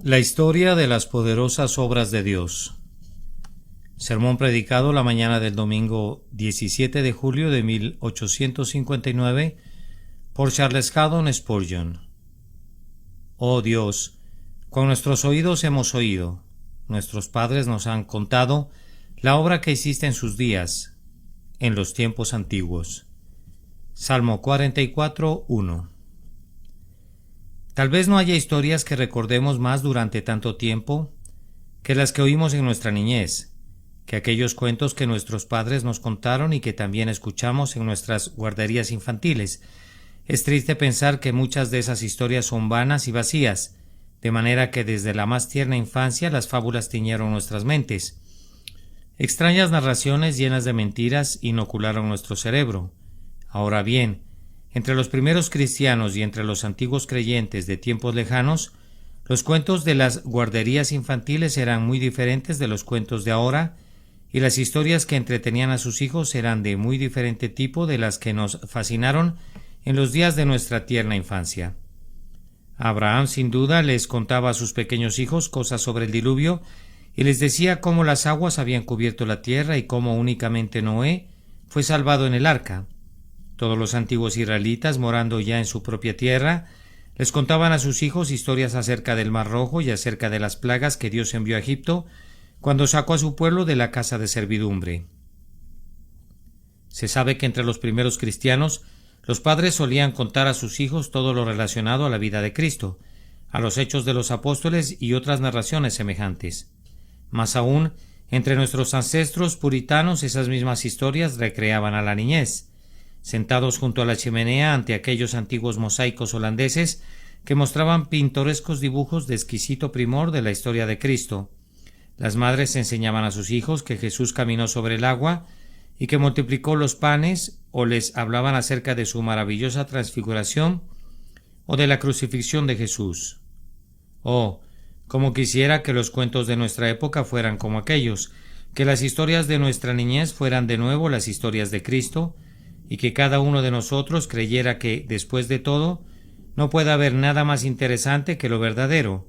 La historia de las poderosas obras de Dios. Sermón predicado la mañana del domingo 17 de julio de 1859 por Charles Haddon Spurgeon. Oh Dios, con nuestros oídos hemos oído, nuestros padres nos han contado la obra que hiciste en sus días, en los tiempos antiguos. Salmo 44, 1. Tal vez no haya historias que recordemos más durante tanto tiempo que las que oímos en nuestra niñez, que aquellos cuentos que nuestros padres nos contaron y que también escuchamos en nuestras guarderías infantiles. Es triste pensar que muchas de esas historias son vanas y vacías, de manera que desde la más tierna infancia las fábulas tiñeron nuestras mentes. Extrañas narraciones llenas de mentiras inocularon nuestro cerebro. Ahora bien, entre los primeros cristianos y entre los antiguos creyentes de tiempos lejanos, los cuentos de las guarderías infantiles eran muy diferentes de los cuentos de ahora, y las historias que entretenían a sus hijos eran de muy diferente tipo de las que nos fascinaron en los días de nuestra tierna infancia. Abraham, sin duda, les contaba a sus pequeños hijos cosas sobre el diluvio y les decía cómo las aguas habían cubierto la tierra y cómo únicamente Noé fue salvado en el arca. Todos los antiguos israelitas, morando ya en su propia tierra, les contaban a sus hijos historias acerca del Mar Rojo y acerca de las plagas que Dios envió a Egipto cuando sacó a su pueblo de la casa de servidumbre. Se sabe que entre los primeros cristianos, los padres solían contar a sus hijos todo lo relacionado a la vida de Cristo, a los hechos de los apóstoles y otras narraciones semejantes. Más aún, entre nuestros ancestros puritanos esas mismas historias recreaban a la niñez, sentados junto a la chimenea ante aquellos antiguos mosaicos holandeses que mostraban pintorescos dibujos de exquisito primor de la historia de Cristo. Las madres enseñaban a sus hijos que Jesús caminó sobre el agua y que multiplicó los panes, o les hablaban acerca de su maravillosa transfiguración o de la crucifixión de Jesús. Oh, como quisiera que los cuentos de nuestra época fueran como aquellos, que las historias de nuestra niñez fueran de nuevo las historias de Cristo, y que cada uno de nosotros creyera que, después de todo, no puede haber nada más interesante que lo verdadero,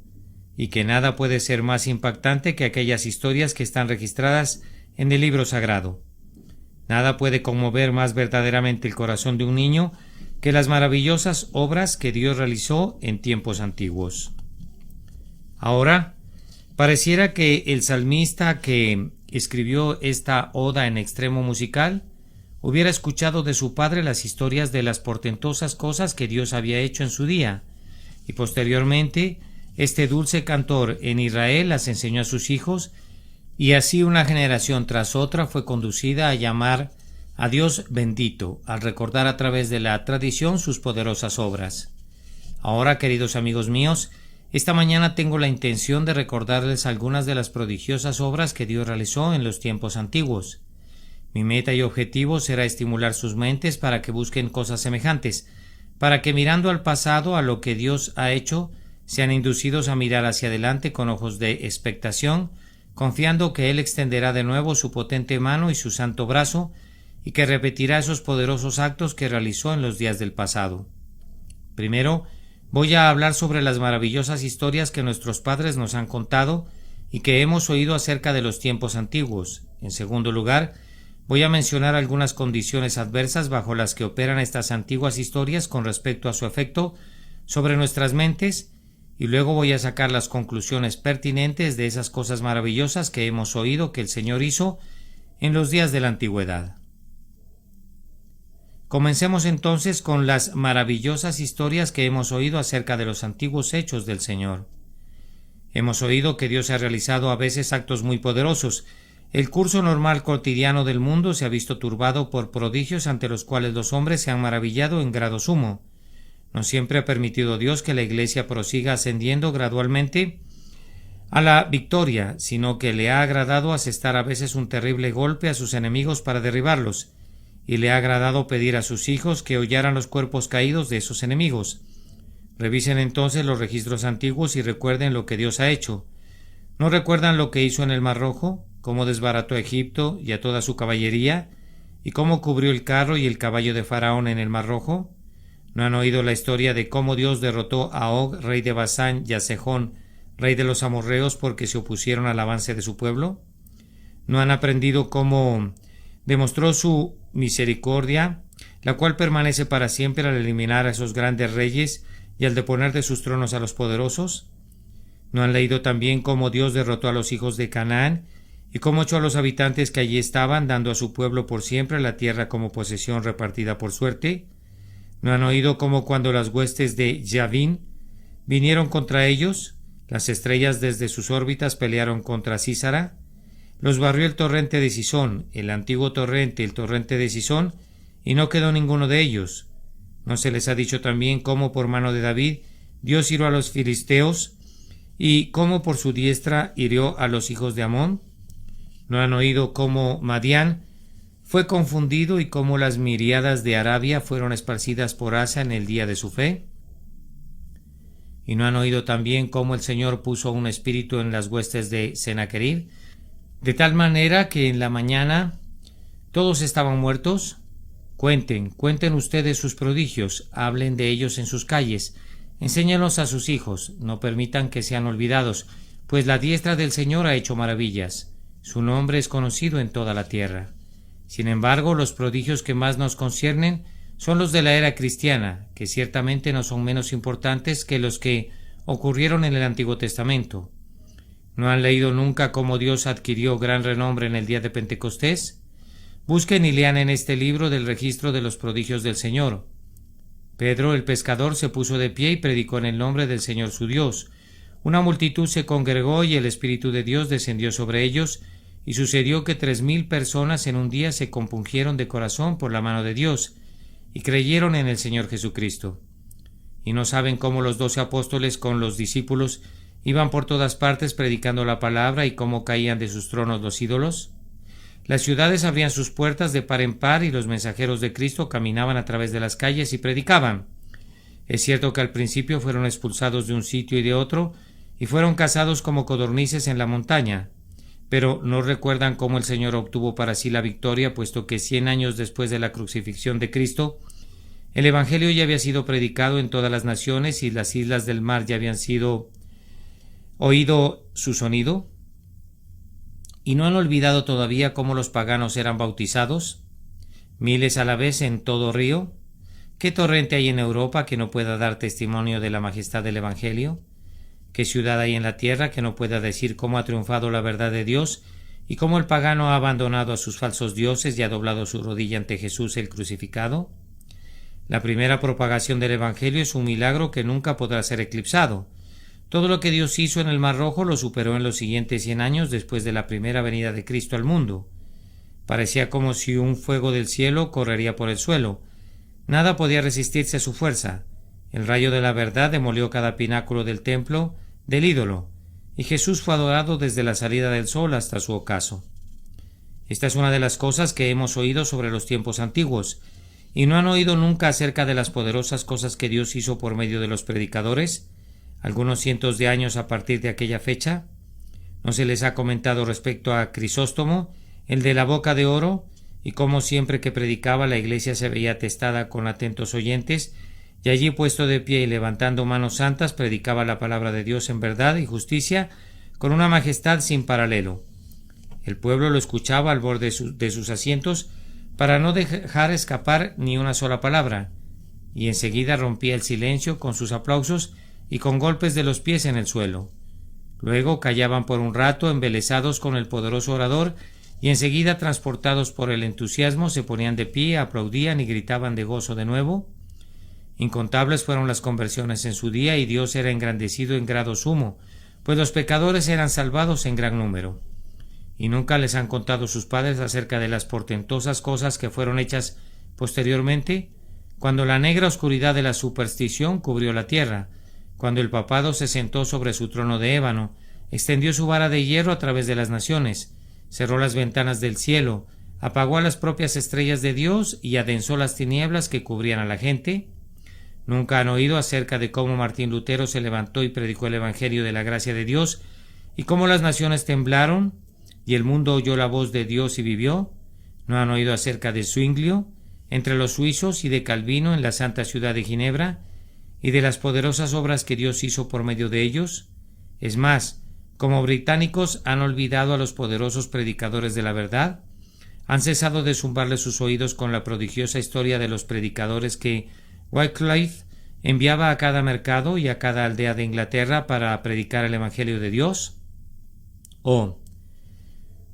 y que nada puede ser más impactante que aquellas historias que están registradas en el libro sagrado. Nada puede conmover más verdaderamente el corazón de un niño que las maravillosas obras que Dios realizó en tiempos antiguos. Ahora, pareciera que el salmista que escribió esta oda en extremo musical hubiera escuchado de su padre las historias de las portentosas cosas que Dios había hecho en su día, y posteriormente este dulce cantor en Israel las enseñó a sus hijos, y así una generación tras otra fue conducida a llamar a Dios bendito, al recordar a través de la tradición sus poderosas obras. Ahora, queridos amigos míos, esta mañana tengo la intención de recordarles algunas de las prodigiosas obras que Dios realizó en los tiempos antiguos. Mi meta y objetivo será estimular sus mentes para que busquen cosas semejantes, para que mirando al pasado, a lo que Dios ha hecho, sean inducidos a mirar hacia adelante con ojos de expectación, confiando que Él extenderá de nuevo su potente mano y su santo brazo, y que repetirá esos poderosos actos que realizó en los días del pasado. Primero, voy a hablar sobre las maravillosas historias que nuestros padres nos han contado y que hemos oído acerca de los tiempos antiguos. En segundo lugar, voy a mencionar algunas condiciones adversas bajo las que operan estas antiguas historias con respecto a su efecto sobre nuestras mentes, y luego voy a sacar las conclusiones pertinentes de esas cosas maravillosas que hemos oído que el Señor hizo en los días de la antigüedad. Comencemos entonces con las maravillosas historias que hemos oído acerca de los antiguos hechos del Señor. Hemos oído que Dios ha realizado a veces actos muy poderosos. El curso normal cotidiano del mundo se ha visto turbado por prodigios ante los cuales los hombres se han maravillado en grado sumo. No siempre ha permitido Dios que la Iglesia prosiga ascendiendo gradualmente a la victoria, sino que le ha agradado asestar a veces un terrible golpe a sus enemigos para derribarlos, y le ha agradado pedir a sus hijos que hollaran los cuerpos caídos de esos enemigos. Revisen entonces los registros antiguos y recuerden lo que Dios ha hecho. ¿No recuerdan lo que hizo en el Mar Rojo? Cómo desbarató a Egipto y a toda su caballería, y cómo cubrió el carro y el caballo de Faraón en el Mar Rojo. ¿No han oído la historia de cómo Dios derrotó a Og, rey de Basán, y a Sejón, rey de los amorreos, porque se opusieron al avance de su pueblo? ¿No han aprendido cómo demostró su misericordia, la cual permanece para siempre al eliminar a esos grandes reyes y al deponer de sus tronos a los poderosos? ¿No han leído también cómo Dios derrotó a los hijos de Canaán y cómo echó a los habitantes que allí estaban, dando a su pueblo por siempre la tierra como posesión repartida por suerte? ¿No han oído cómo cuando las huestes de Yavín vinieron contra ellos, las estrellas desde sus órbitas pelearon contra Sísara? Los barrió el torrente de Sisón, el antiguo torrente, el torrente de Sisón, y no quedó ninguno de ellos. ¿No se les ha dicho también cómo por mano de David Dios hirió a los filisteos y cómo por su diestra hirió a los hijos de Amón? ¿No han oído cómo Madián fue confundido y cómo las miriadas de Arabia fueron esparcidas por Asa en el día de su fe? ¿Y no han oído también cómo el Señor puso un espíritu en las huestes de Sennacherib, de tal manera que en la mañana todos estaban muertos? Cuenten ustedes sus prodigios, hablen de ellos en sus calles, enséñalos a sus hijos, no permitan que sean olvidados, pues la diestra del Señor ha hecho maravillas, su nombre es conocido en toda la tierra. Sin embargo, los prodigios que más nos conciernen son los de la era cristiana, que ciertamente no son menos importantes que los que ocurrieron en el Antiguo Testamento. ¿No han leído nunca cómo Dios adquirió gran renombre en el día de Pentecostés? Busquen y lean en este libro del registro de los prodigios del Señor. Pedro el pescador se puso de pie y predicó en el nombre del Señor su Dios. Una multitud se congregó y el Espíritu de Dios descendió sobre ellos, y sucedió que 3,000 personas en un día se compungieron de corazón por la mano de Dios, y creyeron en el Señor Jesucristo. ¿Y no saben cómo los 12 apóstoles con los discípulos iban por todas partes predicando la palabra y cómo caían de sus tronos los ídolos? Las ciudades abrían sus puertas de par en par y los mensajeros de Cristo caminaban a través de las calles y predicaban. Es cierto que al principio fueron expulsados de un sitio y de otro y fueron cazados como codornices en la montaña, pero no recuerdan cómo el Señor obtuvo para sí la victoria, puesto que 100 años después de la crucifixión de Cristo, el Evangelio ya había sido predicado en todas las naciones y las islas del mar ya habían sido oído su sonido. ¿Y no han olvidado todavía cómo los paganos eran bautizados? Miles a la vez en todo río. ¿Qué torrente hay en Europa que no pueda dar testimonio de la majestad del Evangelio? ¿Qué ciudad hay en la tierra que no pueda decir cómo ha triunfado la verdad de Dios y cómo el pagano ha abandonado a sus falsos dioses y ha doblado su rodilla ante Jesús el crucificado? La primera propagación del Evangelio es un milagro que nunca podrá ser eclipsado. Todo lo que Dios hizo en el Mar Rojo lo superó en los siguientes 100 años después de la primera venida de Cristo al mundo. Parecía como si un fuego del cielo correría por el suelo. Nada podía resistirse a su fuerza. El rayo de la verdad demolió cada pináculo del templo, del ídolo, y Jesús fue adorado desde la salida del sol hasta su ocaso. Esta es una de las cosas que hemos oído sobre los tiempos antiguos, y no han oído nunca acerca de las poderosas cosas que Dios hizo por medio de los predicadores, algunos cientos de años a partir de aquella fecha. ¿No se les ha comentado respecto a Crisóstomo, el de la boca de oro, y cómo siempre que predicaba la iglesia se veía atestada con atentos oyentes, y allí puesto de pie y levantando manos santas predicaba la palabra de Dios en verdad y justicia con una majestad sin paralelo? El pueblo lo escuchaba al borde de sus asientos para no dejar escapar ni una sola palabra, y enseguida rompía el silencio con sus aplausos y con golpes de los pies en el suelo. Luego callaban por un rato, embelesados con el poderoso orador, y enseguida, transportados por el entusiasmo, se ponían de pie, aplaudían y gritaban de gozo de nuevo. Incontables fueron las conversiones en su día, y Dios era engrandecido en grado sumo, pues los pecadores eran salvados en gran número. Y nunca les han contado sus padres acerca de las portentosas cosas que fueron hechas posteriormente, cuando la negra oscuridad de la superstición cubrió la tierra, cuando el papado se sentó sobre su trono de ébano, extendió su vara de hierro a través de las naciones, cerró las ventanas del cielo, apagó a las propias estrellas de Dios y adensó las tinieblas que cubrían a la gente. ¿Nunca han oído acerca de cómo Martín Lutero se levantó y predicó el Evangelio de la gracia de Dios, y cómo las naciones temblaron, y el mundo oyó la voz de Dios y vivió? ¿No han oído acerca de Zwinglio, entre los suizos, y de Calvino en la santa ciudad de Ginebra, y de las poderosas obras que Dios hizo por medio de ellos? Es más, como británicos han olvidado a los poderosos predicadores de la verdad, han cesado de zumbarle sus oídos con la prodigiosa historia de los predicadores que Wycliffe enviaba a cada mercado y a cada aldea de Inglaterra para predicar el Evangelio de Dios. ¿O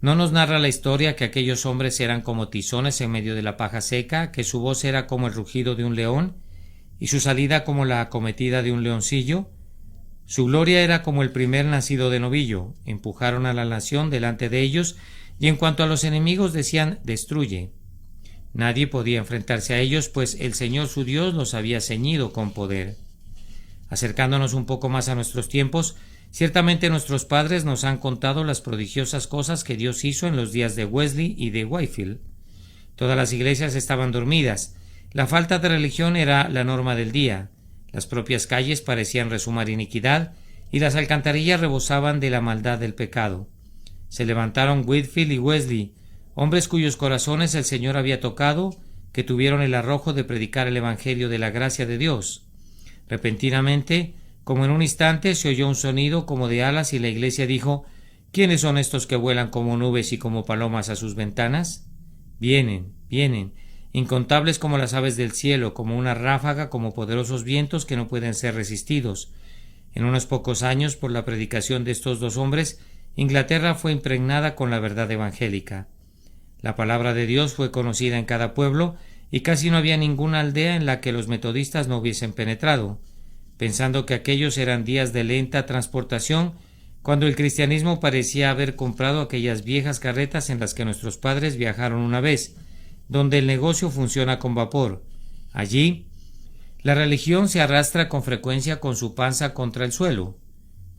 no nos narra la historia que aquellos hombres eran como tizones en medio de la paja seca, que su voz era como el rugido de un león y su salida como la acometida de un leoncillo? Su gloria era como el primer nacido de novillo. Empujaron a la nación delante de ellos y en cuanto a los enemigos decían: destruye. Nadie podía enfrentarse a ellos, pues el Señor su Dios los había ceñido con poder. Acercándonos un poco más a nuestros tiempos, ciertamente nuestros padres nos han contado las prodigiosas cosas que Dios hizo en los días de Wesley y de Whitefield. Todas las iglesias estaban dormidas. La falta de religión era la norma del día. Las propias calles parecían rezumar iniquidad y las alcantarillas rebosaban de la maldad del pecado. Se levantaron Whitefield y Wesley, hombres cuyos corazones el Señor había tocado, que tuvieron el arrojo de predicar el Evangelio de la gracia de Dios. Repentinamente, como en un instante, se oyó un sonido como de alas y la iglesia dijo: ¿quiénes son estos que vuelan como nubes y como palomas a sus ventanas? Vienen, vienen, incontables como las aves del cielo, como una ráfaga, como poderosos vientos que no pueden ser resistidos. En unos pocos años, por la predicación de estos dos hombres, Inglaterra fue impregnada con la verdad evangélica. La palabra de Dios fue conocida en cada pueblo y casi no había ninguna aldea en la que los metodistas no hubiesen penetrado, pensando que aquellos eran días de lenta transportación, cuando el cristianismo parecía haber comprado aquellas viejas carretas en las que nuestros padres viajaron una vez, donde el negocio funciona con vapor. Allí, la religión se arrastra con frecuencia con su panza contra el suelo.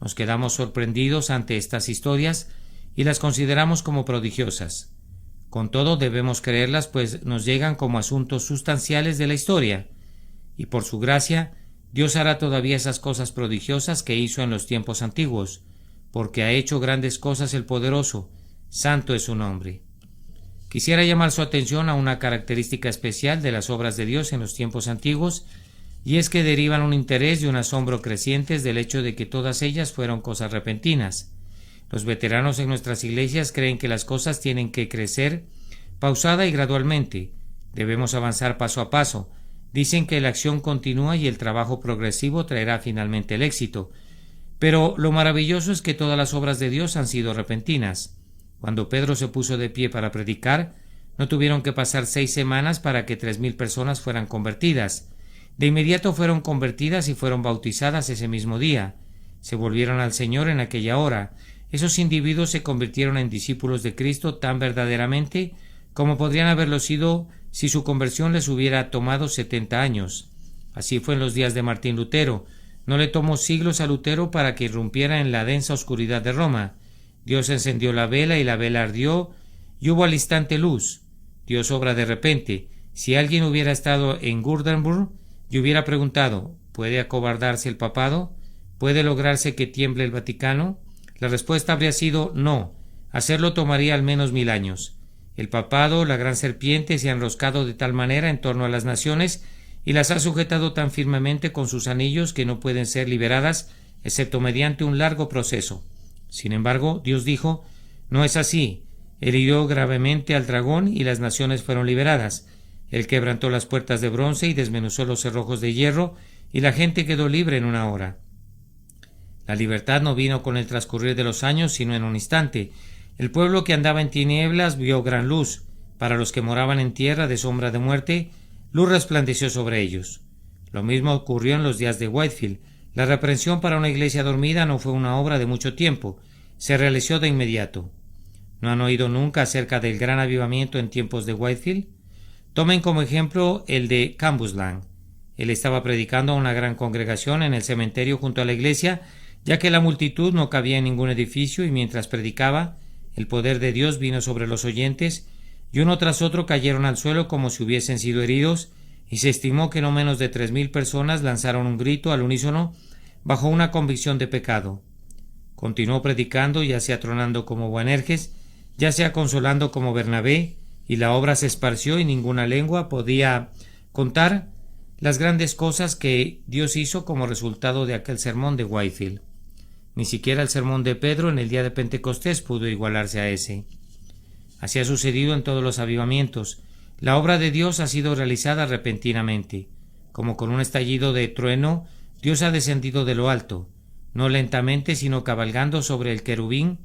Nos quedamos sorprendidos ante estas historias y las consideramos como prodigiosas. Con todo debemos creerlas, pues nos llegan como asuntos sustanciales de la historia, y por su gracia Dios hará todavía esas cosas prodigiosas que hizo en los tiempos antiguos, porque ha hecho grandes cosas el poderoso, santo es su nombre. Quisiera llamar su atención a una característica especial de las obras de Dios en los tiempos antiguos, y es que derivan un interés y un asombro crecientes del hecho de que todas ellas fueron cosas repentinas. Los veteranos en nuestras iglesias creen que las cosas tienen que crecer pausada y gradualmente. Debemos avanzar paso a paso. Dicen que la acción continúa y el trabajo progresivo traerá finalmente el éxito. Pero lo maravilloso es que todas las obras de Dios han sido repentinas. Cuando Pedro se puso de pie para predicar, no tuvieron que pasar 6 semanas para que 3,000 personas fueran convertidas. De inmediato fueron convertidas y fueron bautizadas ese mismo día. Se volvieron al Señor en aquella hora. Esos individuos se convirtieron en discípulos de Cristo tan verdaderamente como podrían haberlo sido si su conversión les hubiera tomado 70 años. Así fue en los días de Martín Lutero. No le tomó siglos a Lutero para que irrumpiera en la densa oscuridad de Roma. Dios encendió la vela y la vela ardió y hubo al instante luz. Dios obra de repente. Si alguien hubiera estado en Gutenberg y hubiera preguntado: ¿puede acobardarse el papado? ¿Puede lograrse que tiemble el Vaticano? La respuesta habría sido no. Hacerlo tomaría al menos 1000 años. El papado, la gran serpiente, se ha enroscado de tal manera en torno a las naciones y las ha sujetado tan firmemente con sus anillos que no pueden ser liberadas excepto mediante un largo proceso. Sin embargo, Dios dijo: no es así. Él hirió gravemente al dragón y las naciones fueron liberadas. Él quebrantó las puertas de bronce y desmenuzó los cerrojos de hierro y la gente quedó libre en una hora. La libertad no vino con el transcurrir de los años, sino en un instante. El pueblo que andaba en tinieblas vio gran luz. Para los que moraban en tierra de sombra de muerte, luz resplandeció sobre ellos. Lo mismo ocurrió en los días de Whitefield. La reprensión para una iglesia dormida no fue una obra de mucho tiempo. Se realizó de inmediato. ¿No han oído nunca acerca del gran avivamiento en tiempos de Whitefield? Tomen como ejemplo el de Cambuslang. Él estaba predicando a una gran congregación en el cementerio junto a la iglesia, ya que la multitud no cabía en ningún edificio, y mientras predicaba, el poder de Dios vino sobre los oyentes, y uno tras otro cayeron al suelo como si hubiesen sido heridos, y se estimó que no menos de 3,000 personas lanzaron un grito al unísono bajo una convicción de pecado. Continuó predicando, ya sea tronando como Boanerges, ya sea consolando como Bernabé, y la obra se esparció y ninguna lengua podía contar las grandes cosas que Dios hizo como resultado de aquel sermón de Whitefield. Ni siquiera el sermón de Pedro en el día de Pentecostés pudo igualarse a ese. Así ha sucedido en todos los avivamientos. La obra de Dios ha sido realizada repentinamente. Como con un estallido de trueno, Dios ha descendido de lo alto, no lentamente, sino cabalgando sobre el querubín,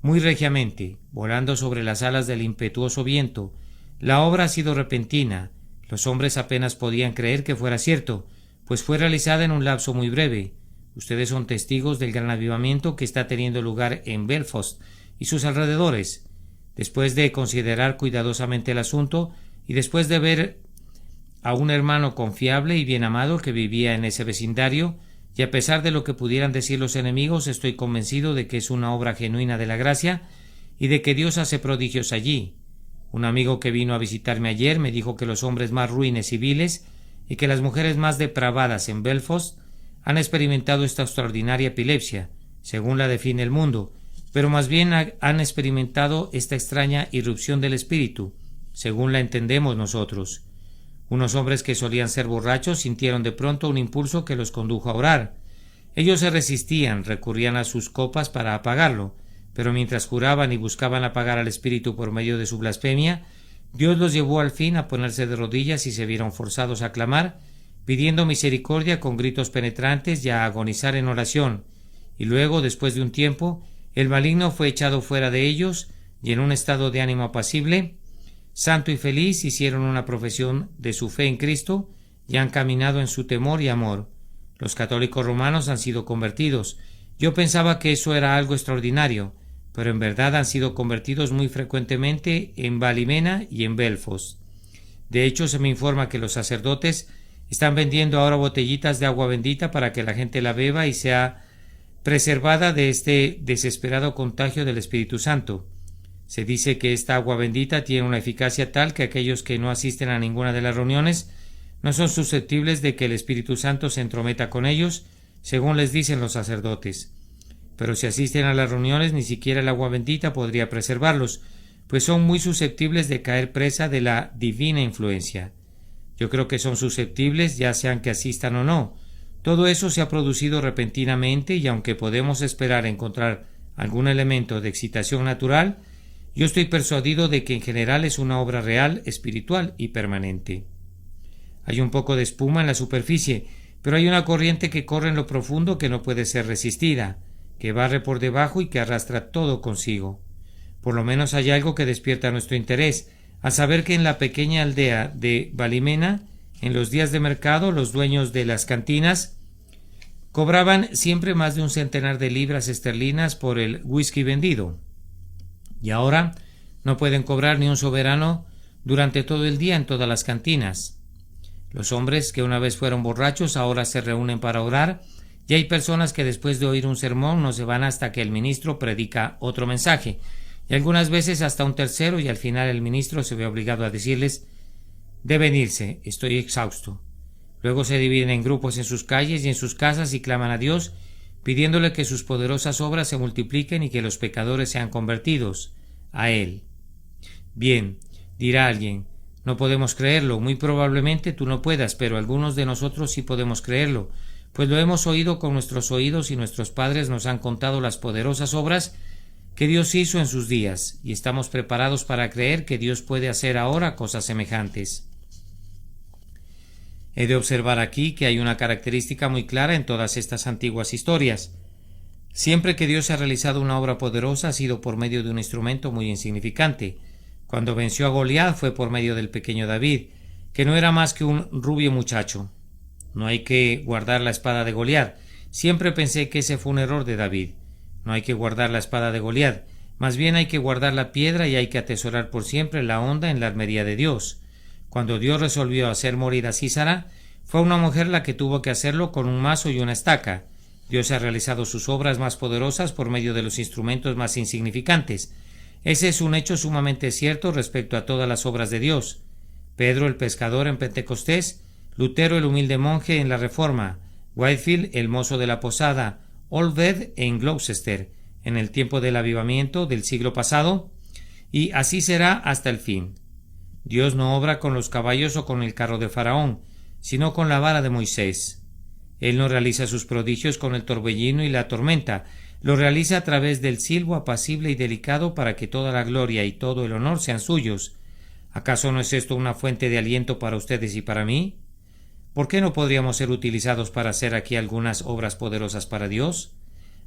muy regiamente, volando sobre las alas del impetuoso viento. La obra ha sido repentina. Los hombres apenas podían creer que fuera cierto, pues fue realizada en un lapso muy breve. Ustedes son testigos del gran avivamiento que está teniendo lugar en Belfast y sus alrededores. Después de considerar cuidadosamente el asunto y después de ver a un hermano confiable y bien amado que vivía en ese vecindario, y a pesar de lo que pudieran decir los enemigos, estoy convencido de que es una obra genuina de la gracia y de que Dios hace prodigios allí. Un amigo que vino a visitarme ayer me dijo que los hombres más ruines y viles y que las mujeres más depravadas en Belfast han experimentado esta extraordinaria epilepsia, según la define el mundo, pero más bien han experimentado esta extraña irrupción del espíritu, según la entendemos nosotros. Unos hombres que solían ser borrachos sintieron de pronto un impulso que los condujo a orar. Ellos se resistían, recurrían a sus copas para apagarlo, pero mientras juraban y buscaban apagar al espíritu por medio de su blasfemia, Dios los llevó al fin a ponerse de rodillas y se vieron forzados a clamar, pidiendo misericordia con gritos penetrantes y a agonizar en oración, y luego, después de un tiempo, el maligno fue echado fuera de ellos, y en un estado de ánimo apacible, santo y feliz, hicieron una profesión de su fe en Cristo y han caminado en su temor y amor. Los católicos romanos han sido convertidos. Yo pensaba que eso era algo extraordinario, pero en verdad han sido convertidos muy frecuentemente en Ballymena y en Belfast. De hecho, se me informa que los sacerdotes están vendiendo ahora botellitas de agua bendita para que la gente la beba y sea preservada de este desesperado contagio del Espíritu Santo. Se dice que esta agua bendita tiene una eficacia tal que aquellos que no asisten a ninguna de las reuniones no son susceptibles de que el Espíritu Santo se entrometa con ellos, según les dicen los sacerdotes. Pero si asisten a las reuniones, ni siquiera el agua bendita podría preservarlos, pues son muy susceptibles de caer presa de la divina influencia. Yo creo que son susceptibles, ya sean que asistan o no. Todo eso se ha producido repentinamente y aunque podemos esperar encontrar algún elemento de excitación natural, yo estoy persuadido de que en general es una obra real, espiritual y permanente. Hay un poco de espuma en la superficie, pero hay una corriente que corre en lo profundo que no puede ser resistida, que barre por debajo y que arrastra todo consigo. Por lo menos hay algo que despierta nuestro interés, a saber que en la pequeña aldea de Ballymena, en los días de mercado, los dueños de las cantinas cobraban siempre más de 100 de libras esterlinas por el whisky vendido. Y ahora no pueden cobrar ni un soberano durante todo el día en todas las cantinas. Los hombres que una vez fueron borrachos ahora se reúnen para orar, y hay personas que después de oír un sermón no se van hasta que el ministro predica otro mensaje, y algunas veces hasta un tercero, y al final el ministro se ve obligado a decirles: deben irse, estoy exhausto. Luego se dividen en grupos en sus calles y en sus casas y claman a Dios, pidiéndole que sus poderosas obras se multipliquen y que los pecadores sean convertidos a Él. Bien, dirá alguien, no podemos creerlo, muy probablemente tú no puedas, pero algunos de nosotros sí podemos creerlo, pues lo hemos oído con nuestros oídos y nuestros padres nos han contado las poderosas obras que Dios hizo en sus días, y estamos preparados para creer que Dios puede hacer ahora cosas semejantes. He de observar aquí que hay una característica muy clara en todas estas antiguas historias. Siempre que Dios ha realizado una obra poderosa ha sido por medio de un instrumento muy insignificante. Cuando venció a Goliat fue por medio del pequeño David, que no era más que un rubio muchacho. No hay que guardar la espada de Goliat. Siempre pensé que ese fue un error de David. No hay que guardar la espada de Goliat. Más bien hay que guardar la piedra y hay que atesorar por siempre la honda en la armería de Dios. Cuando Dios resolvió hacer morir a Sísara, fue una mujer la que tuvo que hacerlo con un mazo y una estaca. Dios ha realizado sus obras más poderosas por medio de los instrumentos más insignificantes. Ese es un hecho sumamente cierto respecto a todas las obras de Dios. Pedro el pescador en Pentecostés, Lutero el humilde monje en la Reforma, Whitefield el mozo de la posada, Olved en Gloucester en el tiempo del avivamiento del siglo pasado, y así será hasta el fin. Dios no obra con los caballos o con el carro de Faraón, sino con la vara de Moisés. Él no realiza sus prodigios con el torbellino y la tormenta, Lo realiza a través del silbo apacible y delicado para que toda la gloria y todo el honor sean suyos. ¿Acaso no es esto una fuente de aliento para ustedes y para mí? ¿Por qué no podríamos ser utilizados para hacer aquí algunas obras poderosas para Dios?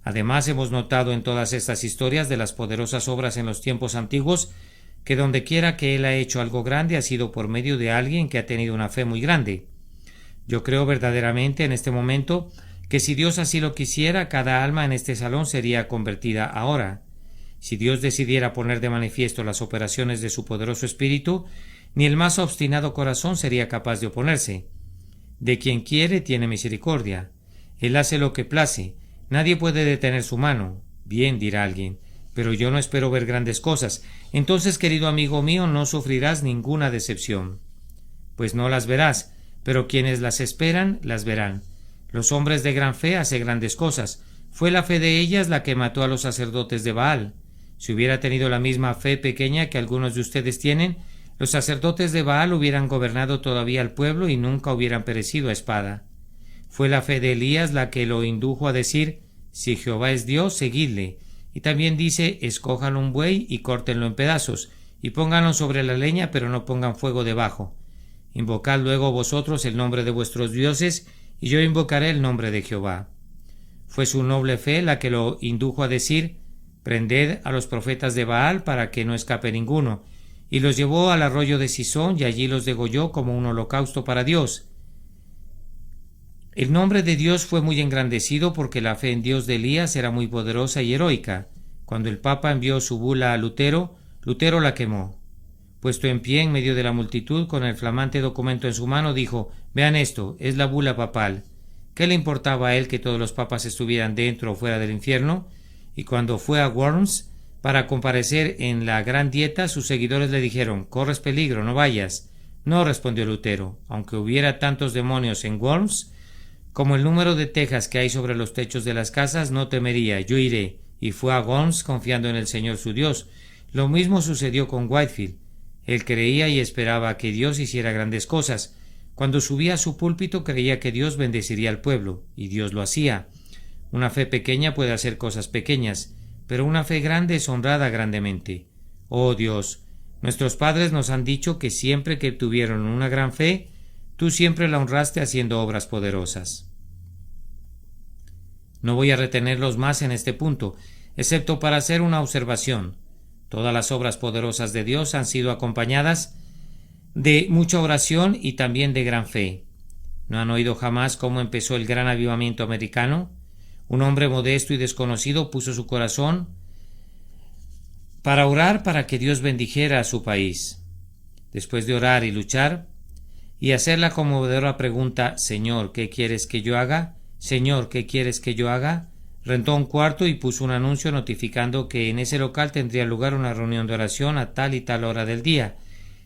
Además, hemos notado en todas estas historias de las poderosas obras en los tiempos antiguos que dondequiera que Él ha hecho algo grande ha sido por medio de alguien que ha tenido una fe muy grande. Yo creo verdaderamente en este momento que si Dios así lo quisiera, cada alma en este salón sería convertida ahora. Si Dios decidiera poner de manifiesto las operaciones de su poderoso espíritu, ni el más obstinado corazón sería capaz de oponerse. De quien quiere tiene misericordia. Él hace lo que place. Nadie puede detener su mano. Bien, dirá alguien, pero yo no espero ver grandes cosas. Entonces, querido amigo mío, no sufrirás ninguna decepción. Pues no las verás, pero quienes las esperan, las verán. Los hombres de gran fe hacen grandes cosas. Fue la fe de ellas la que mató a los sacerdotes de Baal. Si hubiera tenido la misma fe pequeña que algunos de ustedes tienen, los sacerdotes de Baal hubieran gobernado todavía al pueblo y nunca hubieran perecido a espada. Fue la fe de Elías la que lo indujo a decir: si Jehová es Dios, seguidle. Y también dice: escojan un buey y córtenlo en pedazos, y pónganlo sobre la leña, pero no pongan fuego debajo. Invocad luego vosotros el nombre de vuestros dioses, y yo invocaré el nombre de Jehová. Fue su noble fe la que lo indujo a decir: prended a los profetas de Baal para que no escape ninguno, y los llevó al arroyo de Sisón y allí los degolló como un holocausto para Dios. El nombre de Dios fue muy engrandecido porque la fe en Dios de Elías era muy poderosa y heroica. Cuando el Papa envió su bula a Lutero, Lutero la quemó. Puesto en pie en medio de la multitud con el flamante documento en su mano, dijo: vean esto, es la bula papal. ¿Qué le importaba a él que todos los papas estuvieran dentro o fuera del infierno? Y cuando fue a Worms para comparecer en la gran dieta, sus seguidores le dijeron: corres peligro, no vayas. No, respondió Lutero, aunque hubiera tantos demonios en Worms como el número de tejas que hay sobre los techos de las casas, no temería, yo iré. Y fue a Worms confiando en el Señor su Dios. Lo mismo sucedió con Whitefield. Él creía y esperaba que Dios hiciera grandes cosas. Cuando subía a su púlpito creía que Dios bendeciría al pueblo, y Dios lo hacía. Una fe pequeña puede hacer cosas pequeñas, pero una fe grande es honrada grandemente. Oh Dios, nuestros padres nos han dicho que siempre que tuvieron una gran fe, tú siempre la honraste haciendo obras poderosas. No voy a retenerlos más en este punto, excepto para hacer una observación. Todas las obras poderosas de Dios han sido acompañadas de mucha oración y también de gran fe. ¿No han oído jamás cómo empezó el gran avivamiento americano? Un hombre modesto y desconocido puso su corazón para orar para que Dios bendijera a su país. Después de orar y luchar y hacer la conmovedora pregunta: Señor, ¿qué quieres que yo haga? Señor, ¿qué quieres que yo haga? Rentó un cuarto y puso un anuncio notificando que en ese local tendría lugar una reunión de oración a tal y tal hora del día.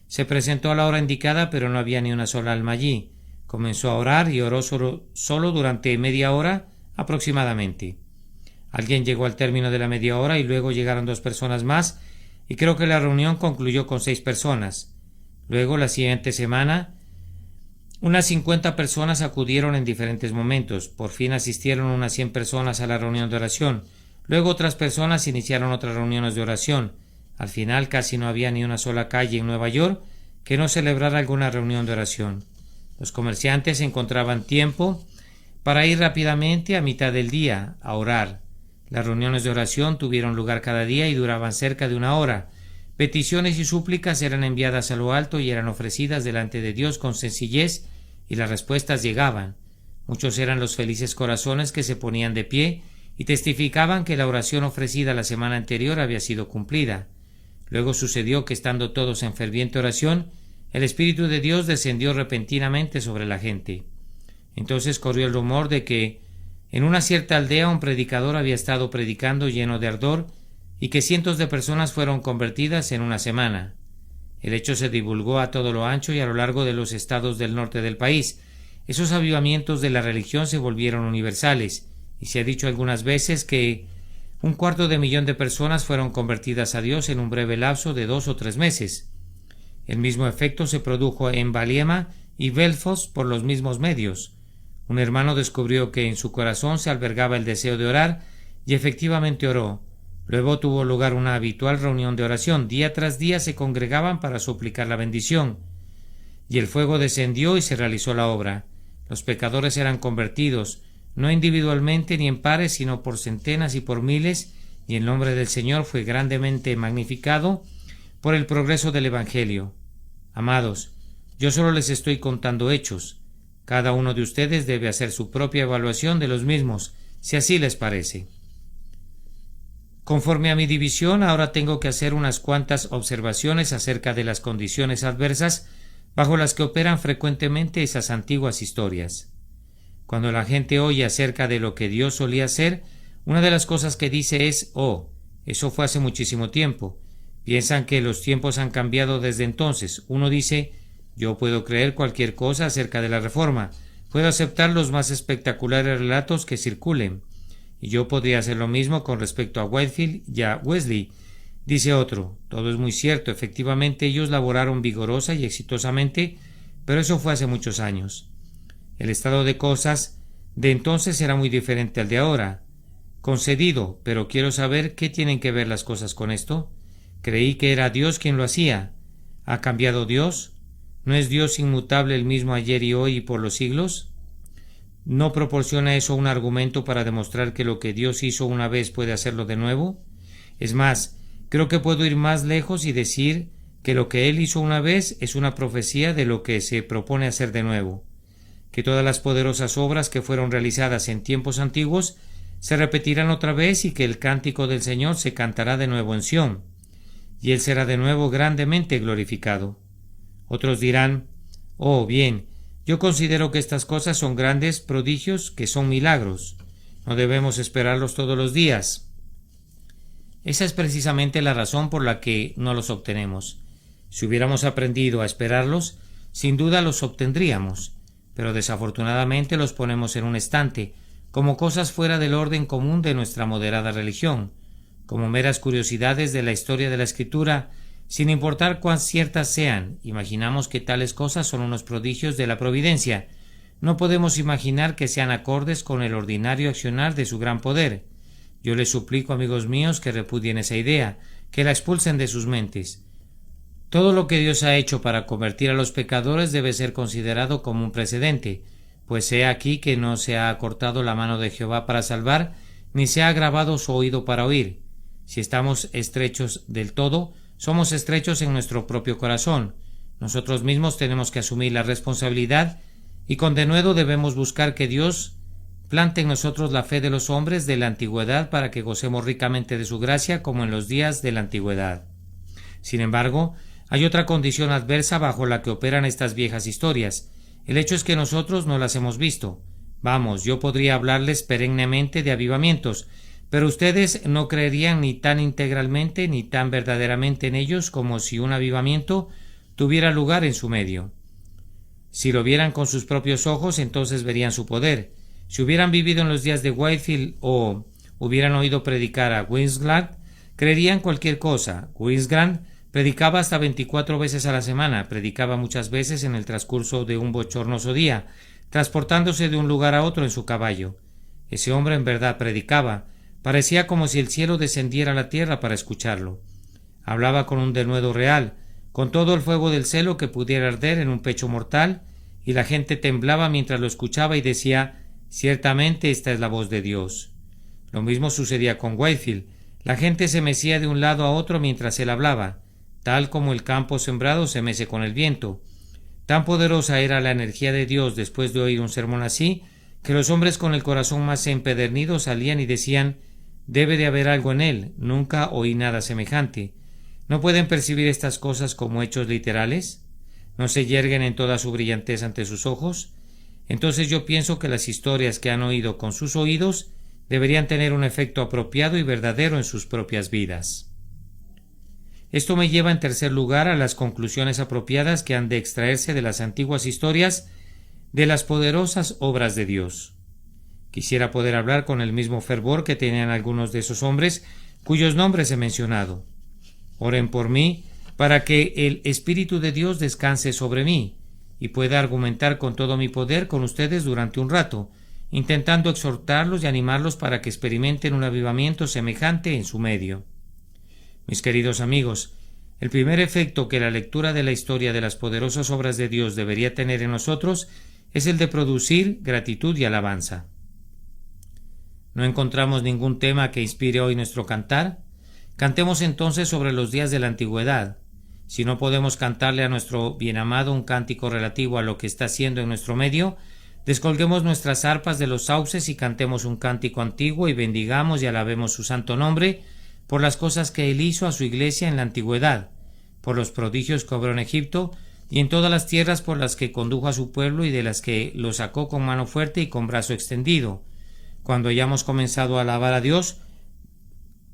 Se presentó a la hora indicada, pero no había ni una sola alma allí. Comenzó a orar y oró solo durante media hora aproximadamente. Alguien llegó al término de la media hora y luego llegaron 2 personas más, y creo que la reunión concluyó con 6 personas. Luego, la siguiente semana, unas 50 personas acudieron en diferentes momentos. Por fin asistieron unas 100 personas a la reunión de oración. Luego otras personas iniciaron otras reuniones de oración. Al final casi no había ni una sola calle en Nueva York que no celebrara alguna reunión de oración. Los comerciantes encontraban tiempo para ir rápidamente a mitad del día a orar. Las reuniones de oración tuvieron lugar cada día y duraban cerca de 1 hora. Peticiones y súplicas eran enviadas a lo alto y eran ofrecidas delante de Dios con sencillez, y las respuestas llegaban. Muchos eran los felices corazones que se ponían de pie y testificaban que la oración ofrecida la semana anterior había sido cumplida. Luego sucedió que, estando todos en ferviente oración, el Espíritu de Dios descendió repentinamente sobre la gente. Entonces corrió el rumor de que en una cierta aldea un predicador había estado predicando lleno de ardor y que cientos de personas fueron convertidas en una semana. El hecho se divulgó a todo lo ancho y a lo largo de los estados del norte del país. Esos avivamientos de la religión se volvieron universales, y se ha dicho algunas veces que 250,000 de personas fueron convertidas a Dios en un breve lapso de 2 o 3 meses. El mismo efecto se produjo en Valiema y Belfast por los mismos medios. Un hermano descubrió que en su corazón se albergaba el deseo de orar, Y efectivamente oró. Luego tuvo lugar una habitual reunión de oración. Día tras día se congregaban para suplicar la bendición. Y el fuego descendió y se realizó la obra. Los pecadores eran convertidos, no individualmente ni en pares, sino por centenas y por miles, y el nombre del Señor fue grandemente magnificado por el progreso del Evangelio. Amados, yo solo les estoy contando hechos. Cada uno de ustedes debe hacer su propia evaluación de los mismos, si así les parece. Conforme a mi división, ahora tengo que hacer unas cuantas observaciones acerca de las condiciones adversas bajo las que operan frecuentemente esas antiguas historias. Cuando la gente oye acerca de lo que Dios solía hacer, una de las cosas que dice es: «Oh, eso fue hace muchísimo tiempo». Piensan que los tiempos han cambiado desde entonces. Uno dice: «Yo puedo creer cualquier cosa acerca de la Reforma, puedo aceptar los más espectaculares relatos que circulen, y yo podría hacer lo mismo con respecto a Whitefield y a Wesley». Dice otro: «Todo es muy cierto, efectivamente ellos laboraron vigorosa y exitosamente, pero eso fue hace muchos años. El estado de cosas de entonces era muy diferente al de ahora». Concedido, pero quiero saber qué tienen que ver las cosas con esto. Creí que era Dios quien lo hacía. ¿Ha cambiado Dios? ¿No es Dios inmutable el mismo ayer y hoy y por los siglos? ¿No proporciona eso un argumento para demostrar que lo que Dios hizo una vez puede hacerlo de nuevo? Es más, creo que puedo ir más lejos y decir que lo que Él hizo una vez es una profecía de lo que se propone hacer de nuevo, que todas las poderosas obras que fueron realizadas en tiempos antiguos se repetirán otra vez y que el cántico del Señor se cantará de nuevo en Sión, y Él será de nuevo grandemente glorificado. Otros dirán: «Oh, bien, yo considero que estas cosas son grandes prodigios, que son milagros. No debemos esperarlos todos los días». Esa es precisamente la razón por la que no los obtenemos. Si hubiéramos aprendido a esperarlos, sin duda los obtendríamos, pero desafortunadamente los ponemos en un estante, como cosas fuera del orden común de nuestra moderada religión, como meras curiosidades de la historia de la Escritura, sin importar cuán ciertas sean. Imaginamos que tales cosas son unos prodigios de la providencia. No podemos imaginar que sean acordes con el ordinario accionar de su gran poder. Yo les suplico, amigos míos, que repudien esa idea, que la expulsen de sus mentes. Todo lo que Dios ha hecho para convertir a los pecadores debe ser considerado como un precedente, pues he aquí que no se ha acortado la mano de Jehová para salvar, ni se ha agravado su oído para oír. Si estamos estrechos del todo, somos estrechos en nuestro propio corazón. Nosotros mismos tenemos que asumir la responsabilidad y con denuedo debemos buscar que Dios plante en nosotros la fe de los hombres de la antigüedad para que gocemos ricamente de su gracia como en los días de la antigüedad. Sin embargo, hay otra condición adversa bajo la que operan estas viejas historias. El hecho es que nosotros no las hemos visto. Vamos, yo podría hablarles perennemente de avivamientos, pero ustedes no creerían ni tan integralmente ni tan verdaderamente en ellos como si un avivamiento tuviera lugar en su medio. Si lo vieran con sus propios ojos, entonces verían su poder. Si hubieran vivido en los días de Whitefield o hubieran oído predicar a Winsgland, creerían cualquier cosa. Winsgland predicaba hasta 24 veces a la semana, predicaba muchas veces en el transcurso de un bochornoso día, transportándose de un lugar a otro en su caballo. Ese hombre en verdad predicaba, parecía como si el cielo descendiera a la tierra para escucharlo. Hablaba con un denuedo real, con todo el fuego del celo que pudiera arder en un pecho mortal, y la gente temblaba mientras lo escuchaba y decía: «Ciertamente esta es la voz de Dios». Lo mismo sucedía con Whitefield. La gente se mecía de un lado a otro mientras él hablaba, tal como el campo sembrado se mece con el viento. Tan poderosa era la energía de Dios después de oír un sermón así, que los hombres con el corazón más empedernido salían y decían: «Debe de haber algo en él, nunca oí nada semejante». ¿No pueden percibir estas cosas como hechos literales? ¿No se yerguen en toda su brillantez ante sus ojos? Entonces yo pienso que las historias que han oído con sus oídos deberían tener un efecto apropiado y verdadero en sus propias vidas. Esto me lleva en tercer lugar a las conclusiones apropiadas que han de extraerse de las antiguas historias de las poderosas obras de Dios. Quisiera poder hablar con el mismo fervor que tenían algunos de esos hombres cuyos nombres he mencionado. Oren por mí para que el Espíritu de Dios descanse sobre mí y pueda argumentar con todo mi poder con ustedes durante un rato, intentando exhortarlos y animarlos para que experimenten un avivamiento semejante en su medio. Mis queridos amigos, el primer efecto que la lectura de la historia de las poderosas obras de Dios debería tener en nosotros es el de producir gratitud y alabanza. ¿No encontramos ningún tema que inspire hoy nuestro cantar? Cantemos entonces sobre los días de la antigüedad. Si no podemos cantarle a nuestro bienamado un cántico relativo a lo que está haciendo en nuestro medio, descolguemos nuestras arpas de los sauces y cantemos un cántico antiguo y bendigamos y alabemos su santo nombre por las cosas que él hizo a su iglesia en la antigüedad, por los prodigios que obró en Egipto y en todas las tierras por las que condujo a su pueblo y de las que lo sacó con mano fuerte y con brazo extendido. Cuando hayamos comenzado a alabar a Dios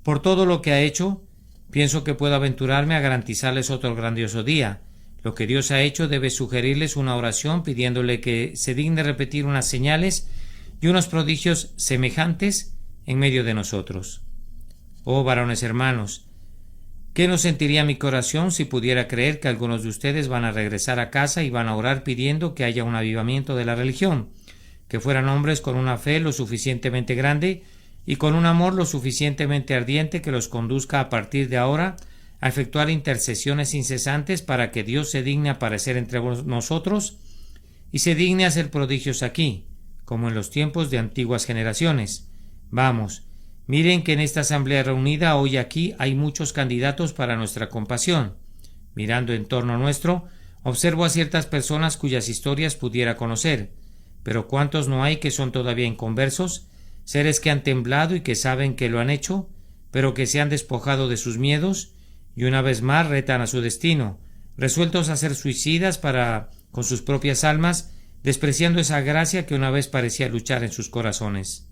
por todo lo que ha hecho, pienso que puedo aventurarme a garantizarles otro grandioso día. Lo que Dios ha hecho debe sugerirles una oración pidiéndole que se digne repetir unas señales y unos prodigios semejantes en medio de nosotros. Oh varones hermanos, ¿qué no sentiría mi corazón si pudiera creer que algunos de ustedes van a regresar a casa y van a orar pidiendo que haya un avivamiento de la religión, que fueran hombres con una fe lo suficientemente grande y con un amor lo suficientemente ardiente que los conduzca a partir de ahora a efectuar intercesiones incesantes para que Dios se digne aparecer entre nosotros y se digne hacer prodigios aquí, como en los tiempos de antiguas generaciones? Vamos, miren que en esta asamblea reunida hoy aquí hay muchos candidatos para nuestra compasión. Mirando en torno nuestro, observo a ciertas personas cuyas historias pudiera conocer, pero ¿cuántos no hay que son todavía inconversos? Seres que han temblado y que saben que lo han hecho, pero que se han despojado de sus miedos y una vez más retan a su destino, resueltos a ser suicidas con sus propias almas, despreciando esa gracia que una vez parecía luchar en sus corazones.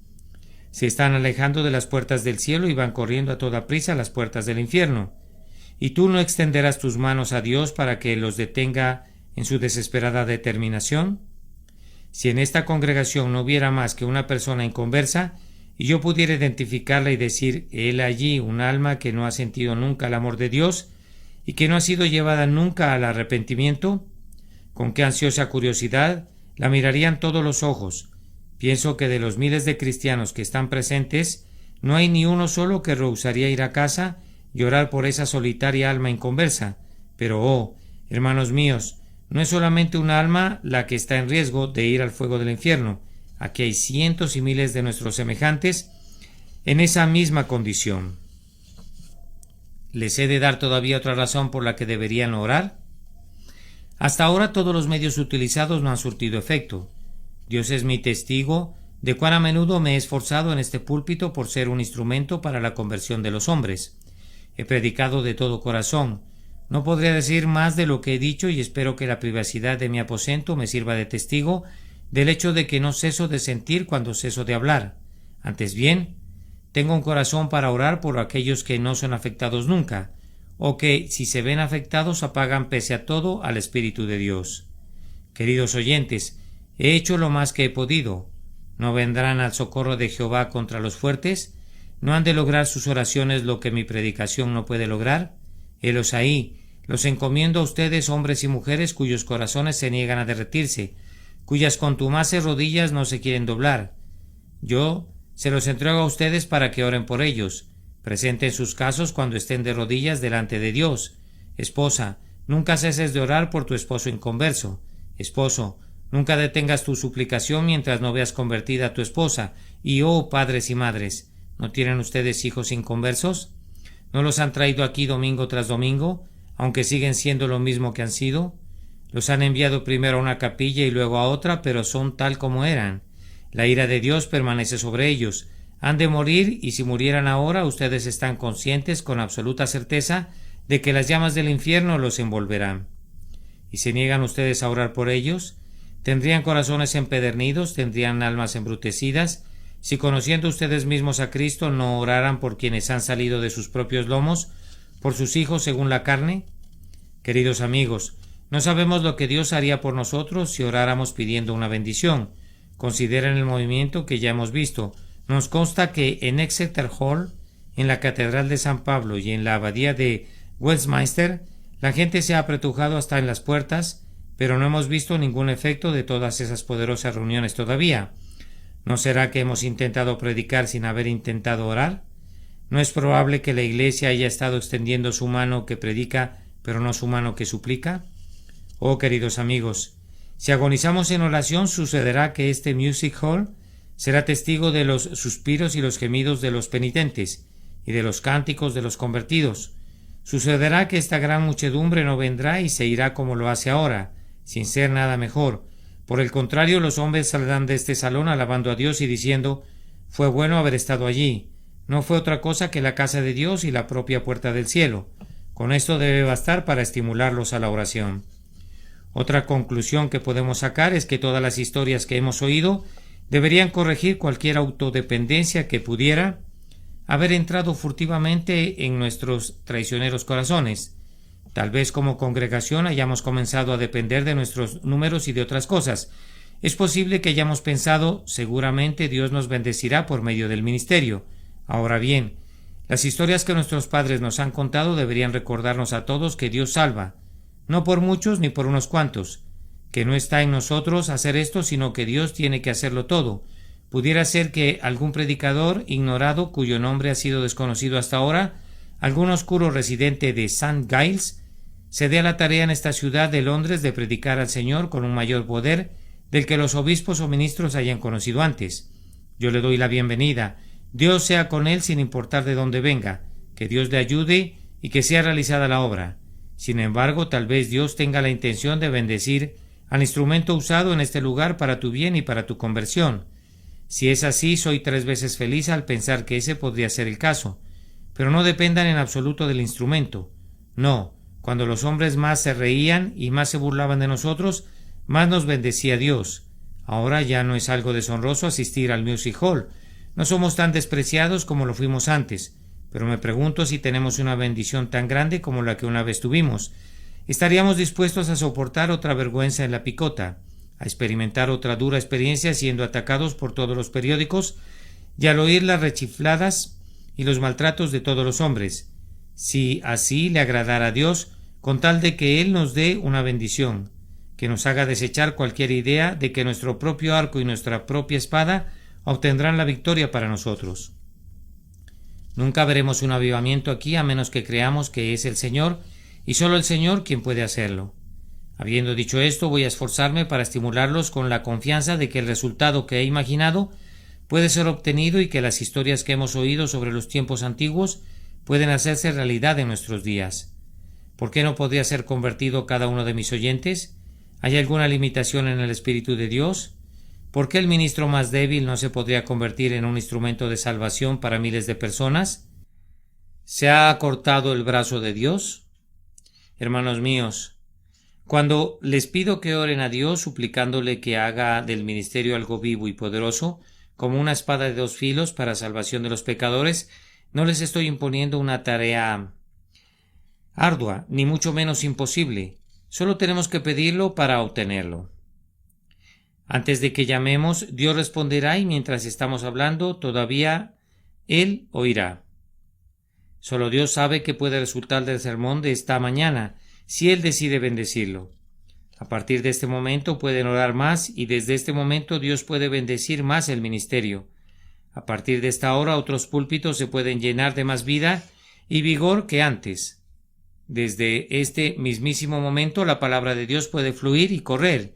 Se están alejando de las puertas del cielo y van corriendo a toda prisa a las puertas del infierno. ¿Y tú no extenderás tus manos a Dios para que los detenga en su desesperada determinación? Si en esta congregación no hubiera más que una persona inconversa, y yo pudiera identificarla y decir, él allí, un alma que no ha sentido nunca el amor de Dios y que no ha sido llevada nunca al arrepentimiento, con qué ansiosa curiosidad la mirarían todos los ojos. Pienso que de los miles de cristianos que están presentes, no hay ni uno solo que rehusaría ir a casa y orar por esa solitaria alma inconversa. Pero, oh, hermanos míos, no es solamente una alma la que está en riesgo de ir al fuego del infierno. Aquí hay cientos y miles de nuestros semejantes en esa misma condición. ¿Les he de dar todavía otra razón por la que deberían orar? Hasta ahora todos los medios utilizados no han surtido efecto. Dios es mi testigo de cuán a menudo me he esforzado en este púlpito por ser un instrumento para la conversión de los hombres. He predicado de todo corazón. No podría decir más de lo que he dicho y espero que la privacidad de mi aposento me sirva de testigo del hecho de que no ceso de sentir cuando ceso de hablar. Antes bien, tengo un corazón para orar por aquellos que no son afectados nunca, o que, si se ven afectados, apagan pese a todo al Espíritu de Dios. Queridos oyentes, he hecho lo más que he podido. ¿No vendrán al socorro de Jehová contra los fuertes? ¿No han de lograr sus oraciones lo que mi predicación no puede lograr? Helos ahí, los encomiendo a ustedes, hombres y mujeres cuyos corazones se niegan a derretirse, cuyas contumaces rodillas no se quieren doblar. Yo se los entrego a ustedes para que oren por ellos. Presenten sus casos cuando estén de rodillas delante de Dios. Esposa, nunca ceses de orar por tu esposo inconverso. Esposo, nunca detengas tu suplicación mientras no veas convertida a tu esposa. Y oh padres y madres, ¿no tienen ustedes hijos inconversos? ¿No los han traído aquí domingo tras domingo, aunque siguen siendo lo mismo que han sido? Los han enviado primero a una capilla y luego a otra, pero son tal como eran. La ira de Dios permanece sobre ellos. Han de morir, y si murieran ahora, ustedes están conscientes con absoluta certeza de que las llamas del infierno los envolverán. ¿Y se niegan ustedes a orar por ellos? ¿Tendrían corazones empedernidos? ¿Tendrían almas embrutecidas? Si conociendo ustedes mismos a Cristo no oraran por quienes han salido de sus propios lomos, por sus hijos según la carne. Queridos amigos, no sabemos lo que Dios haría por nosotros si oráramos pidiendo una bendición. Consideren el movimiento que ya hemos visto. Nos consta que en Exeter Hall, en la Catedral de San Pablo y en la Abadía de Westminster, la gente se ha apretujado hasta en las puertas, pero no hemos visto ningún efecto de todas esas poderosas reuniones todavía. ¿No será que hemos intentado predicar sin haber intentado orar? ¿No es probable que la Iglesia haya estado extendiendo su mano que predica, pero no su mano que suplica? Oh, queridos amigos, si agonizamos en oración, sucederá que este music hall será testigo de los suspiros y los gemidos de los penitentes y de los cánticos de los convertidos. Sucederá que esta gran muchedumbre no vendrá y se irá como lo hace ahora, sin ser nada mejor. Por el contrario, los hombres saldrán de este salón alabando a Dios y diciendo: fue bueno haber estado allí. No fue otra cosa que la casa de Dios y la propia puerta del cielo. Con esto debe bastar para estimularlos a la oración. Otra conclusión que podemos sacar es que todas las historias que hemos oído deberían corregir cualquier autodependencia que pudiera haber entrado furtivamente en nuestros traicioneros corazones. Tal vez como congregación hayamos comenzado a depender de nuestros números y de otras cosas. Es posible que hayamos pensado: seguramente Dios nos bendecirá por medio del ministerio. Ahora bien, las historias que nuestros padres nos han contado deberían recordarnos a todos que Dios salva, no por muchos ni por unos cuantos, que no está en nosotros hacer esto, sino que Dios tiene que hacerlo todo. Pudiera ser que algún predicador ignorado, cuyo nombre ha sido desconocido hasta ahora, algún oscuro residente de St. Giles, se dé a la tarea en esta ciudad de Londres de predicar al Señor con un mayor poder del que los obispos o ministros hayan conocido antes. Yo le doy la bienvenida. Dios sea con él sin importar de dónde venga, que Dios le ayude y que sea realizada la obra. Sin embargo, tal vez Dios tenga la intención de bendecir al instrumento usado en este lugar para tu bien y para tu conversión. Si es así, soy 3 veces feliz al pensar que ese podría ser el caso. Pero no dependan en absoluto del instrumento. No, cuando los hombres más se reían y más se burlaban de nosotros, más nos bendecía Dios. Ahora ya no es algo deshonroso asistir al music hall. No somos tan despreciados como lo fuimos antes, pero me pregunto si tenemos una bendición tan grande como la que una vez tuvimos. ¿Estaríamos dispuestos a soportar otra vergüenza en la picota, a experimentar otra dura experiencia siendo atacados por todos los periódicos y al oír las rechifladas y los maltratos de todos los hombres, si así le agradara a Dios, con tal de que Él nos dé una bendición, que nos haga desechar cualquier idea de que nuestro propio arco y nuestra propia espada obtendrán la victoria para nosotros? Nunca veremos un avivamiento aquí a menos que creamos que es el Señor y solo el Señor quien puede hacerlo. Habiendo dicho esto, voy a esforzarme para estimularlos con la confianza de que el resultado que he imaginado puede ser obtenido y que las historias que hemos oído sobre los tiempos antiguos pueden hacerse realidad en nuestros días. ¿Por qué no podría ser convertido cada uno de mis oyentes? ¿Hay alguna limitación en el Espíritu de Dios? ¿Por qué el ministro más débil no se podría convertir en un instrumento de salvación para miles de personas? ¿Se ha acortado el brazo de Dios? Hermanos míos, cuando les pido que oren a Dios suplicándole que haga del ministerio algo vivo y poderoso, como una espada de 2 filos para salvación de los pecadores, no les estoy imponiendo una tarea ardua, ni mucho menos imposible. Solo tenemos que pedirlo para obtenerlo. Antes de que llamemos, Dios responderá y mientras estamos hablando, todavía Él oirá. Solo Dios sabe qué puede resultar del sermón de esta mañana, si Él decide bendecirlo. A partir de este momento pueden orar más y desde este momento Dios puede bendecir más el ministerio. A partir de esta hora otros púlpitos se pueden llenar de más vida y vigor que antes. Desde este mismísimo momento la palabra de Dios puede fluir y correr,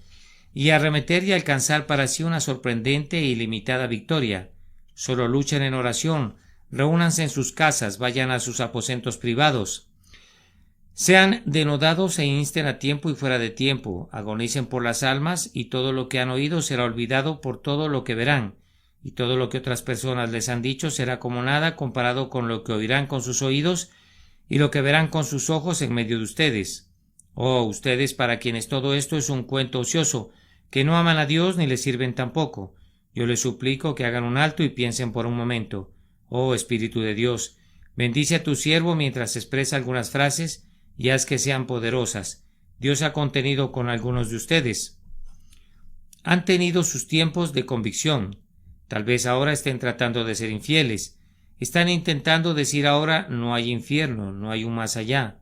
y arremeter y alcanzar para sí una sorprendente e ilimitada victoria. Solo luchen en oración, reúnanse en sus casas, vayan a sus aposentos privados. Sean denodados e insten a tiempo y fuera de tiempo, agonicen por las almas y todo lo que han oído será olvidado por todo lo que verán, y todo lo que otras personas les han dicho será como nada comparado con lo que oirán con sus oídos y lo que verán con sus ojos en medio de ustedes. Oh, ustedes para quienes todo esto es un cuento ocioso, que no aman a Dios ni le sirven tampoco. Yo les suplico que hagan un alto y piensen por un momento. Oh Espíritu de Dios, bendice a tu siervo mientras expresa algunas frases y haz que sean poderosas. Dios ha contenido con algunos de ustedes. Han tenido sus tiempos de convicción. Tal vez ahora estén tratando de ser infieles. Están intentando decir ahora no hay infierno, no hay un más allá.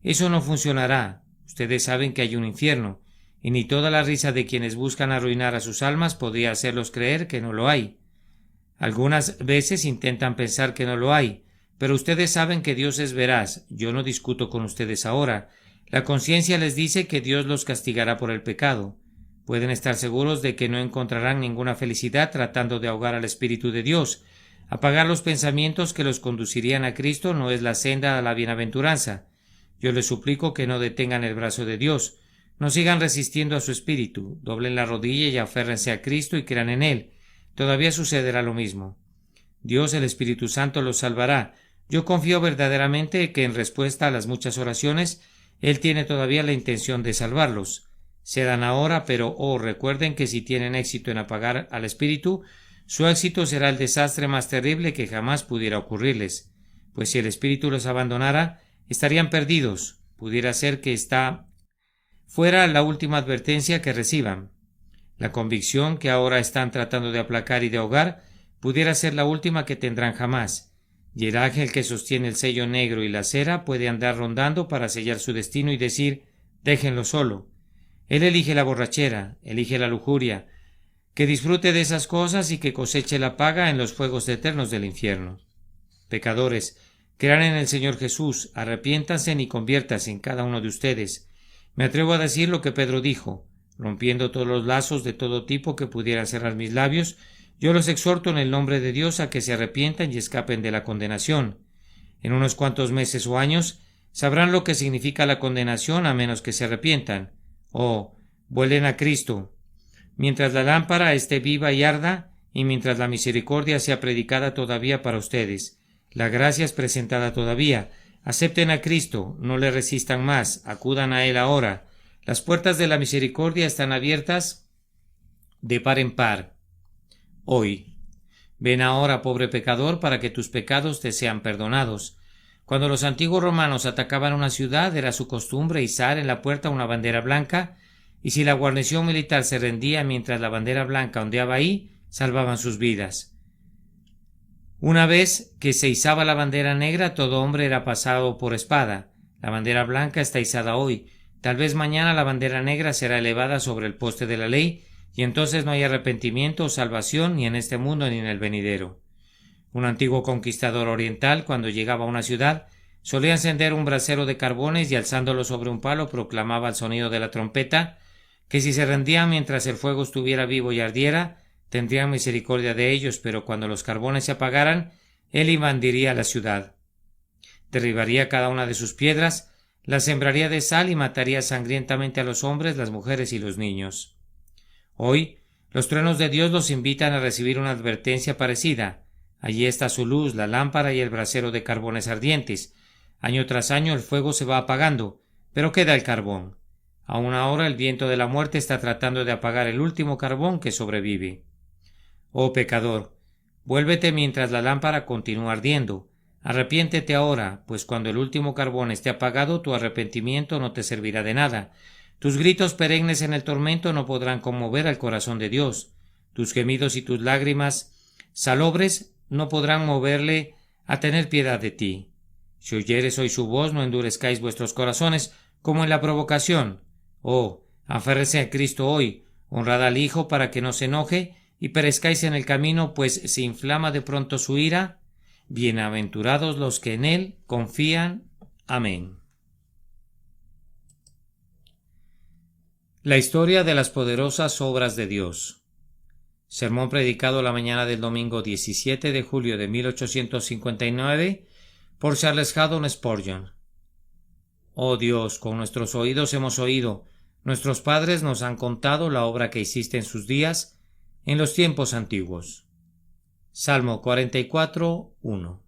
Eso no funcionará. Ustedes saben que hay un infierno. y ni toda la risa de quienes buscan arruinar a sus almas podría hacerlos creer que no lo hay. Algunas veces intentan pensar que no lo hay, pero ustedes saben que Dios es veraz. Yo no discuto con ustedes ahora. La conciencia les dice que Dios los castigará por el pecado. Pueden estar seguros de que no encontrarán ninguna felicidad tratando de ahogar al Espíritu de Dios. Apagar los pensamientos que los conducirían a Cristo no es la senda a la bienaventuranza. Yo les suplico que no detengan el brazo de Dios. No sigan resistiendo a su Espíritu. Doblen la rodilla y aférrense a Cristo y crean en Él. Todavía sucederá lo mismo. Dios, el Espíritu Santo, los salvará. Yo confío verdaderamente que en respuesta a las muchas oraciones, Él tiene todavía la intención de salvarlos. Cedan ahora, pero recuerden que si tienen éxito en apagar al Espíritu, su éxito será el desastre más terrible que jamás pudiera ocurrirles. Pues si el Espíritu los abandonara, estarían perdidos. Pudiera ser que esta fuera la última advertencia que reciban. La convicción que ahora están tratando de aplacar y de ahogar pudiera ser la última que tendrán jamás. Y el ángel que sostiene el sello negro y la cera puede andar rondando para sellar su destino y decir: déjenlo solo. Él elige la borrachera, elige la lujuria, que disfrute de esas cosas y que coseche la paga en los fuegos eternos del infierno. Pecadores, crean en el Señor Jesús, arrepiéntanse y conviértanse en cada uno de ustedes. Me atrevo a decir lo que Pedro dijo: rompiendo todos los lazos de todo tipo que pudieran cerrar mis labios, yo los exhorto en el nombre de Dios a que se arrepientan y escapen de la condenación. En unos cuantos meses o años sabrán lo que significa la condenación a menos que se arrepientan. Vuelven a Cristo. Mientras la lámpara esté viva y arda, y mientras la misericordia sea predicada todavía para ustedes, la gracia es presentada todavía. Acepten a Cristo, no le resistan más, acudan a Él ahora. Las puertas de la misericordia están abiertas de par en par. Hoy. Ven ahora, pobre pecador, para que tus pecados te sean perdonados. Cuando los antiguos romanos atacaban una ciudad, era su costumbre izar en la puerta una bandera blanca, y si la guarnición militar se rendía mientras la bandera blanca ondeaba ahí, salvaban sus vidas. Una vez que se izaba la bandera negra, todo hombre era pasado por espada. La bandera blanca está izada hoy. Tal vez mañana la bandera negra será elevada sobre el poste de la ley, y entonces no hay arrepentimiento o salvación ni en este mundo ni en el venidero. Un antiguo conquistador oriental, cuando llegaba a una ciudad, solía encender un brasero de carbones y alzándolo sobre un palo proclamaba al sonido de la trompeta que si se rendían mientras el fuego estuviera vivo y ardiera, tendrían misericordia de ellos, pero cuando los carbones se apagaran, él invadiría la ciudad. Derribaría cada una de sus piedras, las sembraría de sal y mataría sangrientamente a los hombres, las mujeres y los niños. Hoy, los truenos de Dios los invitan a recibir una advertencia parecida. Allí está su luz, la lámpara y el brasero de carbones ardientes. Año tras año el fuego se va apagando, pero queda el carbón. Aún ahora el viento de la muerte está tratando de apagar el último carbón que sobrevive. Oh pecador, vuélvete mientras la lámpara continúa ardiendo. Arrepiéntete ahora, pues cuando el último carbón esté apagado, tu arrepentimiento no te servirá de nada. Tus gritos perennes en el tormento no podrán conmover al corazón de Dios. Tus gemidos y tus lágrimas salobres no podrán moverle a tener piedad de ti. Si oyeres hoy su voz, no endurezcáis vuestros corazones como en la provocación. Aférrese a Cristo hoy, honrad al Hijo para que no se enoje y perezcáis en el camino, pues se inflama de pronto su ira. Bienaventurados los que en Él confían. Amén. La historia de las poderosas obras de Dios. Sermón predicado la mañana del domingo 17 de julio de 1859 por Charles Haddon Spurgeon. Oh Dios, con nuestros oídos hemos oído, nuestros padres nos han contado la obra que hiciste en sus días, en los tiempos antiguos. Salmo 44:1.